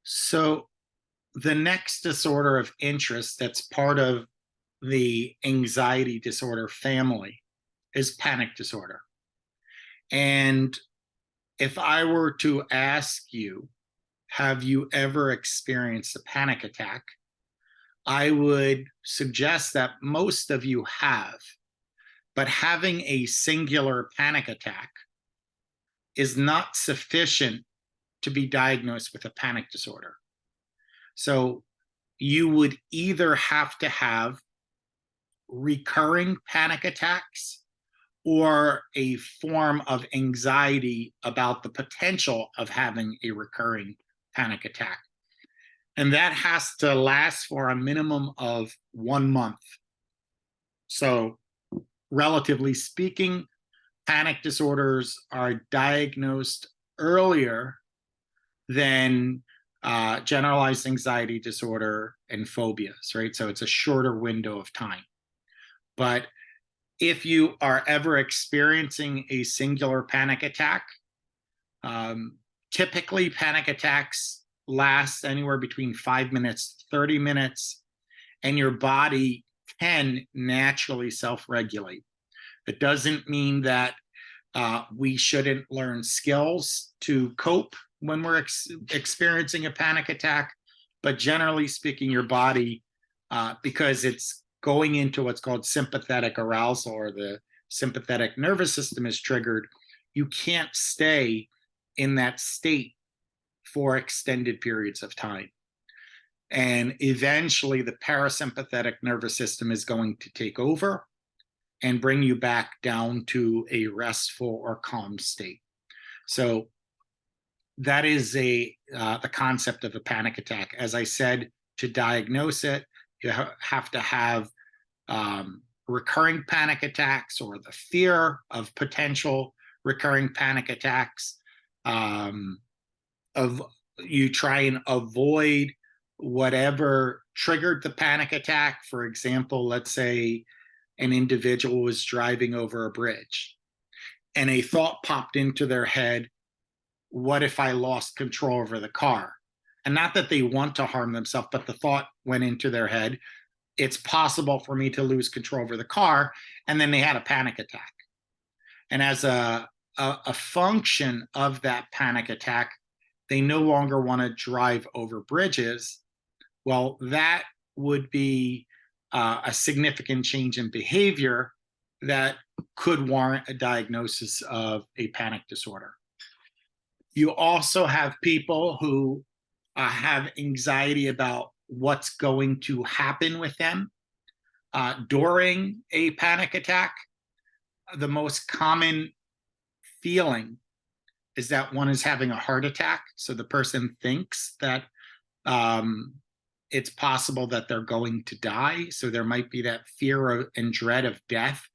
So the next disorder of interest that's part of the anxiety disorder family is panic disorder. And if I were to ask you, have you ever experienced a panic attack? I would suggest that most of you have, but having a singular panic attack is not sufficient to be diagnosed with a panic disorder. So you would either have to have recurring panic attacks or a form of anxiety about the potential of having a recurring panic attack. And that has to last for a minimum of 1 month. So, relatively speaking, panic disorders are diagnosed earlier than generalized anxiety disorder and phobias, right? So it's a shorter window of time. But if you are ever experiencing a singular panic attack, typically panic attacks last anywhere between 5 minutes, 30 minutes, and your body can naturally self-regulate. It doesn't mean that we shouldn't learn skills to cope when we're experiencing a panic attack, but generally speaking, your body, because it's going into what's called sympathetic arousal, or the sympathetic nervous system is triggered, you can't stay in that state for extended periods of time. And eventually the parasympathetic nervous system is going to take over and bring you back down to a restful or calm state. So that is the concept of a panic attack. As I said, to diagnose it, you have to have recurring panic attacks, or the fear of potential recurring panic attacks. You try and avoid whatever triggered the panic attack. For example, let's say an individual was driving over a bridge and a thought popped into their head, what if I lost control over the car? And not that they want to harm themselves, but the thought went into their head, it's possible for me to lose control over the car. And then they had a panic attack. And as a function of that panic attack, they no longer want to drive over bridges. Well, that would be a significant change in behavior that could warrant a diagnosis of a panic disorder. You also have people who have anxiety about what's going to happen with them during a panic attack. The most common feeling is that one is having a heart attack. So the person thinks that it's possible that they're going to die. So there might be that fear and dread of death.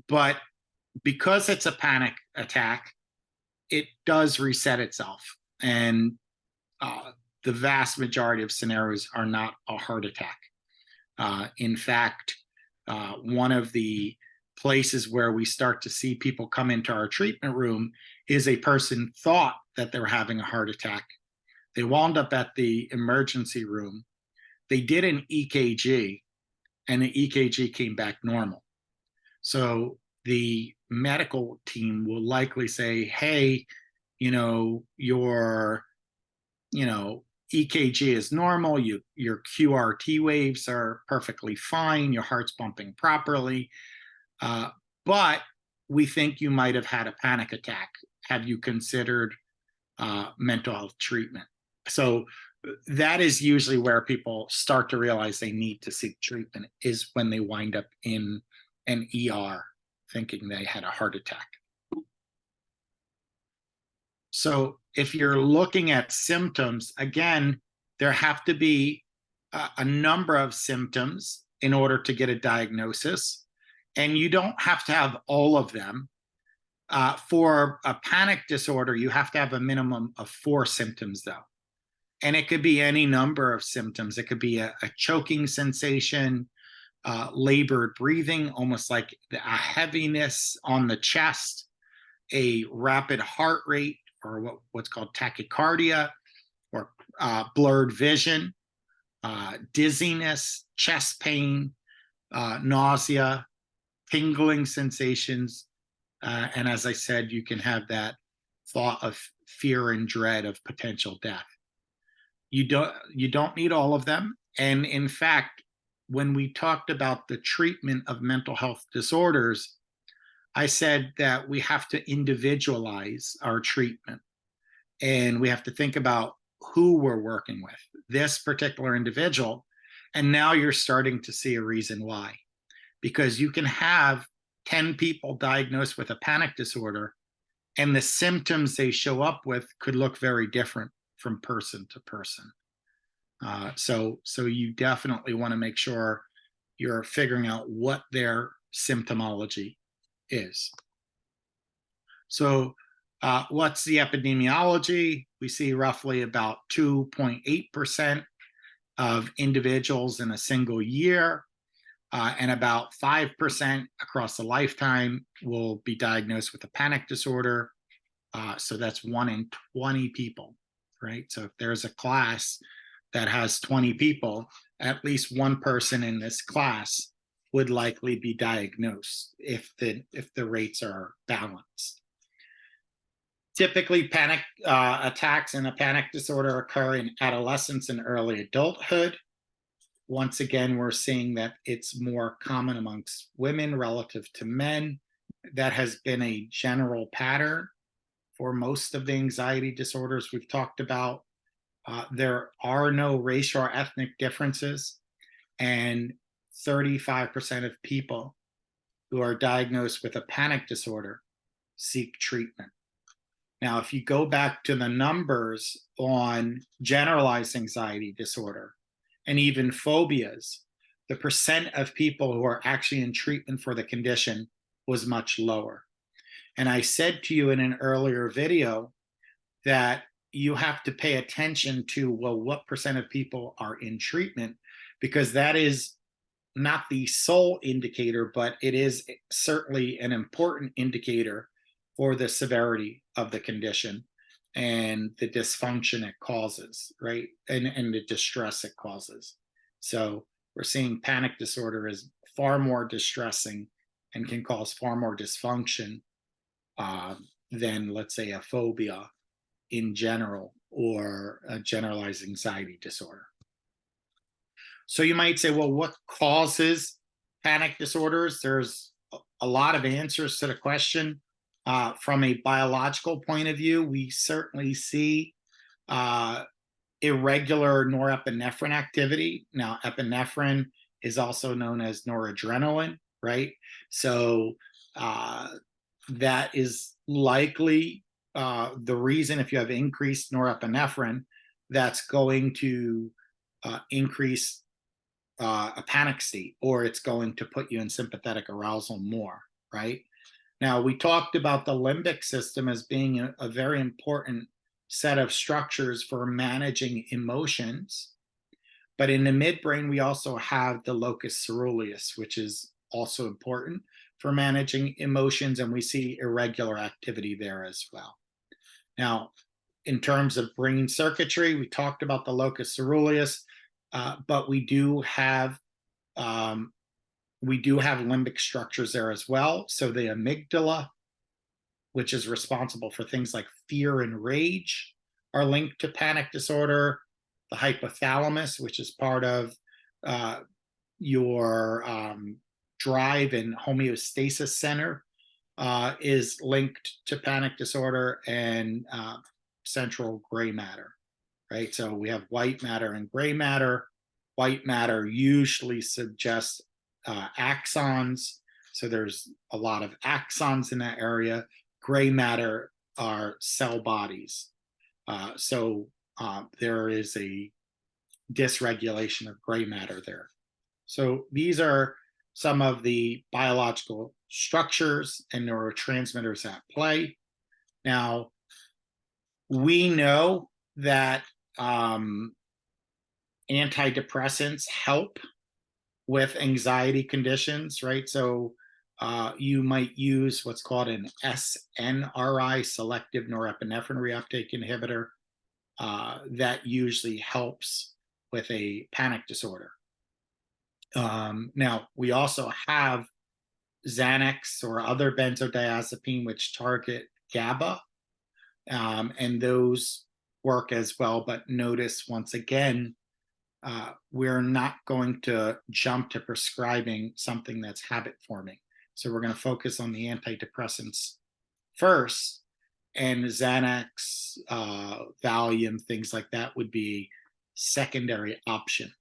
But because it's a panic attack, it does reset itself. And the vast majority of scenarios are not a heart attack. In fact, one of the places where we start to see people come into our treatment room is a person thought that they were having a heart attack. They wound up at the emergency room. They did an EKG, and the EKG came back normal. So the medical team will likely say, hey, your EKG is normal, your QRT waves are perfectly fine, your heart's pumping properly, but we think you might have had a panic attack. Have you considered mental health treatment? So that is usually where people start to realize they need to seek treatment, is when they wind up in an ER thinking they had a heart attack. So if you're looking at symptoms, again, there have to be a number of symptoms in order to get a diagnosis, and you don't have to have all of them. For a panic disorder, you have to have a minimum of 4 symptoms, though. And it could be any number of symptoms. It could be a choking sensation, labored breathing, almost like a heaviness on the chest, a rapid heart rate, or what's called tachycardia, or blurred vision, dizziness, chest pain, nausea, tingling sensations, and as I said, you can have that thought of fear and dread of potential death. You don't need all of them, and in fact, when we talked about the treatment of mental health disorders, I said that we have to individualize our treatment, and we have to think about who we're working with, this particular individual. And now you're starting to see a reason why, because you can have 10 people diagnosed with a panic disorder, and the symptoms they show up with could look very different from person to person. So you definitely want to make sure you're figuring out what their symptomology is. So what's the epidemiology? We see roughly about 2.8% of individuals in a single year, and about 5% across a lifetime will be diagnosed with a panic disorder. So that's 1 in 20 people, right? So if there's a class that has 20 people, at least one person in this class would likely be diagnosed if the rates are balanced. Typically, panic attacks and a panic disorder occur in adolescence and early adulthood. Once again, we're seeing that it's more common amongst women relative to men. That has been a general pattern for most of the anxiety disorders we've talked about. There are no racial or ethnic differences, and 35% of people who are diagnosed with a panic disorder seek treatment. Now, if you go back to the numbers on generalized anxiety disorder and even phobias, the percent of people who are actually in treatment for the condition was much lower. And I said to you in an earlier video that you have to pay attention to, well, what percent of people are in treatment, because that is not the sole indicator, but it is certainly an important indicator for the severity of the condition and the dysfunction it causes, right? And the distress it causes. So we're seeing panic disorder is far more distressing and can cause far more dysfunction than, let's say, a phobia in general or a generalized anxiety disorder. So you might say, well, what causes panic disorders? There's a lot of answers to the question. From a biological point of view, we certainly see irregular norepinephrine activity. Now, epinephrine is also known as noradrenaline, right? So that is likely the reason. If you have increased norepinephrine, that's going to increase a panic state, or it's going to put you in sympathetic arousal more, right? Now, we talked about the limbic system as being a very important set of structures for managing emotions. But in the midbrain, we also have the locus coeruleus, which is also important for managing emotions, and we see irregular activity there as well. Now, in terms of brain circuitry, we talked about the locus coeruleus, but we do have limbic structures there as well. So the amygdala, which is responsible for things like fear and rage, are linked to panic disorder. The hypothalamus, which is part of your drive and homeostasis center, is linked to panic disorder, and central gray matter, right? So we have white matter and gray matter. White matter usually suggests axons. So there's a lot of axons in that area. Gray matter are cell bodies. So there is a dysregulation of gray matter there. So these are some of the biological structures and neurotransmitters at play. Now, we know that antidepressants help with anxiety conditions, right? So you might use what's called an SNRI, selective norepinephrine reuptake inhibitor. that usually helps with a panic disorder. Now, we also have Xanax or other benzodiazepine which target GABA, and those work as well. But notice once again, we're not going to jump to prescribing something that's habit forming. So we're going to focus on the antidepressants first, and Xanax, Valium, things like that would be secondary option.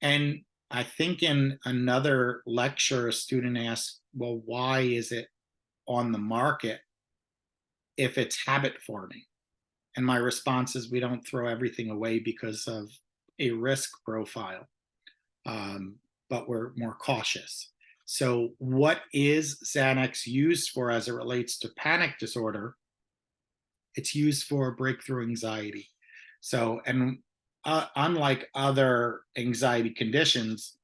And I think in another lecture, a student asked, well, why is it on the market if it's habit forming? And my response is we don't throw everything away because of a risk profile, but we're more cautious. So, what is Xanax used for as it relates to panic disorder? It's used for breakthrough anxiety. So, and unlike other anxiety conditions,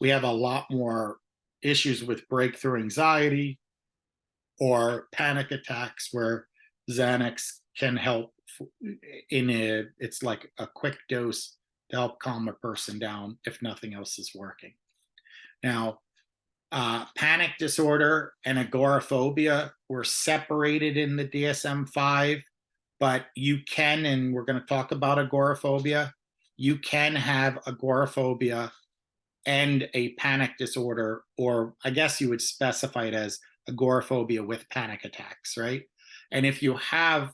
we have a lot more issues with breakthrough anxiety or panic attacks where Xanax can help it's like a quick dose to help calm a person down if nothing else is working. Now, panic disorder and agoraphobia were separated in the DSM-5, but you can, and we're going to talk about agoraphobia, you can have agoraphobia and a panic disorder, or I guess you would specify it as agoraphobia with panic attacks, right? And if you have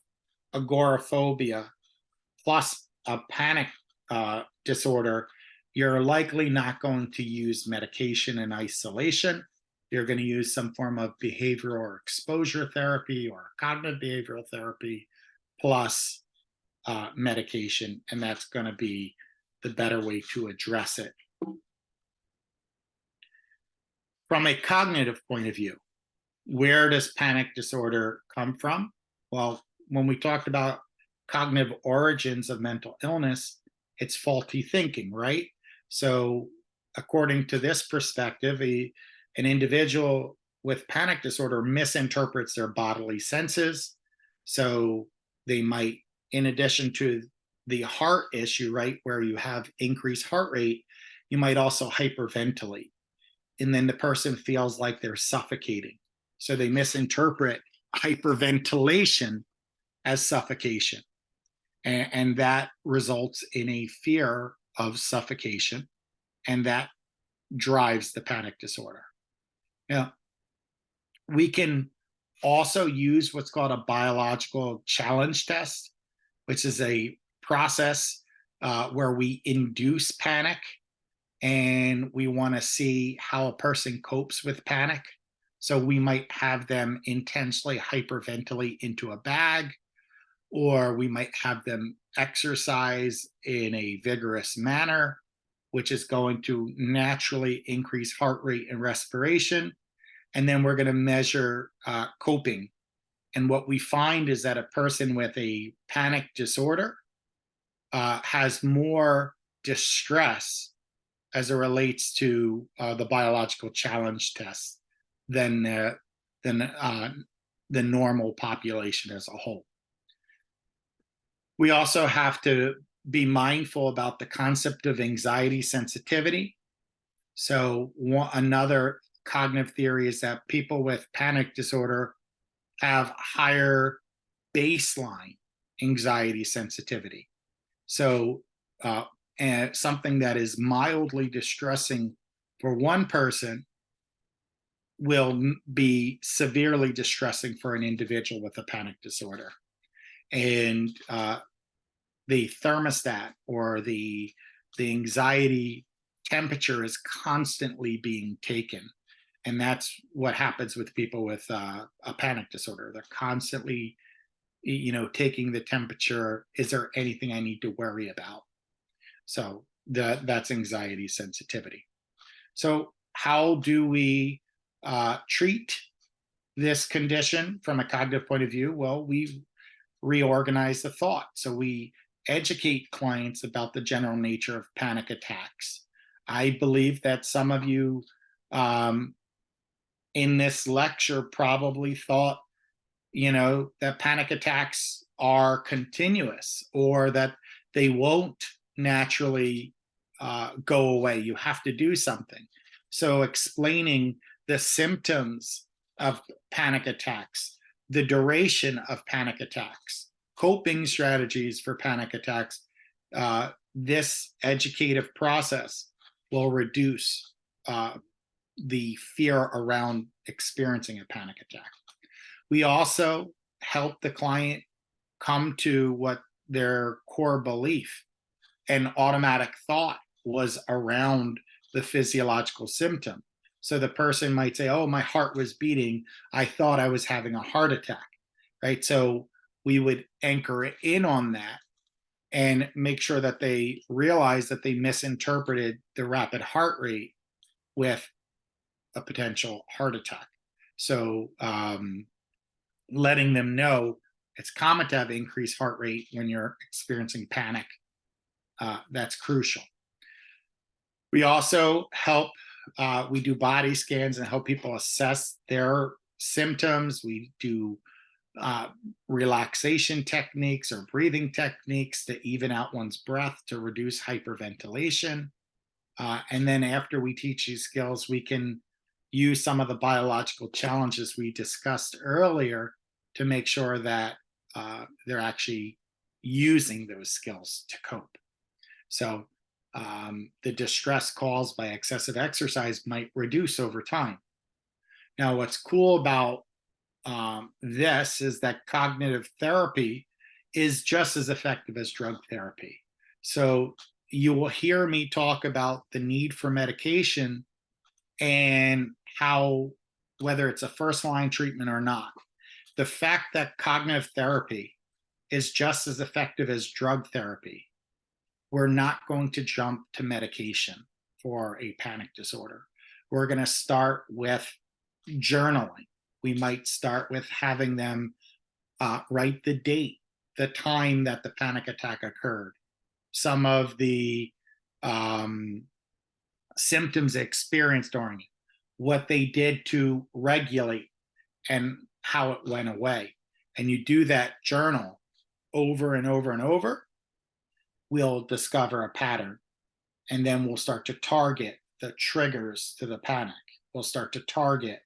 agoraphobia plus a panic disorder, you're likely not going to use medication in isolation. You're going to use some form of behavioral or exposure therapy or cognitive behavioral therapy plus medication, and that's going to be the better way to address it. From a cognitive point of view, where does panic disorder come from? Well, when we talked about cognitive origins of mental illness, it's faulty thinking, right? So, according to this perspective, an individual with panic disorder misinterprets their bodily senses. So, they might, in addition to the heart issue, right, where you have increased heart rate, you might also hyperventilate. And then the person feels like they're suffocating. So they misinterpret hyperventilation as suffocation. And that results in a fear of suffocation. And that drives the panic disorder. Now, we can also use what's called a biological challenge test, which is a process where we induce panic and we want to see how a person copes with panic. So we might have them intentionally hyperventilate into a bag, or we might have them exercise in a vigorous manner, which is going to naturally increase heart rate and respiration. And then we're going to measure coping. And what we find is that a person with a panic disorder has more distress as it relates to the biological challenge test than the normal population as a whole. We also have to be mindful about the concept of anxiety sensitivity. So another cognitive theory is that people with panic disorder have higher baseline anxiety sensitivity. So and something that is mildly distressing for one person will be severely distressing for an individual with a panic disorder. And the thermostat or the anxiety temperature is constantly being taken. And that's what happens with people with a panic disorder. They're constantly, taking the temperature. Is there anything I need to worry about? So that's anxiety sensitivity. So how do we treat this condition from a cognitive point of view? Well, we reorganize the thought. So we educate clients about the general nature of panic attacks. I believe that some of you in this lecture probably thought, that panic attacks are continuous or that they won't naturally go away. You have to do something. So, explaining the symptoms of panic attacks, the duration of panic attacks, coping strategies for panic attacks, this educative process will reduce the fear around experiencing a panic attack. We also help the client come to what their core belief and automatic thought was around the physiological symptom. So the person might say, "Oh, my heart was beating. I thought I was having a heart attack." Right? So we would anchor it in on that and make sure that they realize that they misinterpreted the rapid heart rate with a potential heart attack. So letting them know it's common to have increased heart rate when you're experiencing panic. That's crucial. We also help, we do body scans and help people assess their symptoms. We do uh, relaxation techniques or breathing techniques to even out one's breath to reduce hyperventilation. And then after we teach these skills, we can use some of the biological challenges we discussed earlier to make sure that they're actually using those skills to cope. So the distress caused by excessive exercise might reduce over time. Now, what's cool about this is that cognitive therapy is just as effective as drug therapy. So you will hear me talk about the need for medication and how, whether it's a first line treatment or not, the fact that cognitive therapy is just as effective as drug therapy, we're not going to jump to medication for a panic disorder. We're going to start with journaling. We might start with having them write the date, the time that the panic attack occurred, some of the symptoms they experienced during it, what they did to regulate, and how it went away. And you do that journal over and over and over, we'll discover a pattern. And then we'll start to target the triggers to the panic. We'll start to target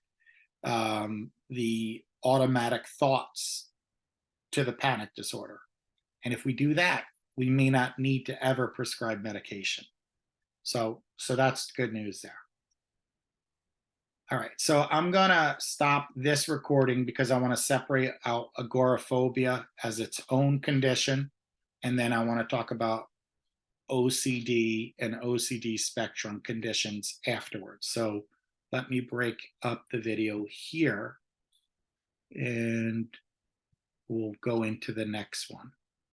the automatic thoughts to the panic disorder. And if we do that, we may not need to ever prescribe medication. So that's good news there. All right, so I'm gonna stop this recording because I want to separate out agoraphobia as its own condition, and then I want to talk about OCD and OCD spectrum conditions afterwards. So let me break up the video here and we'll go into the next one.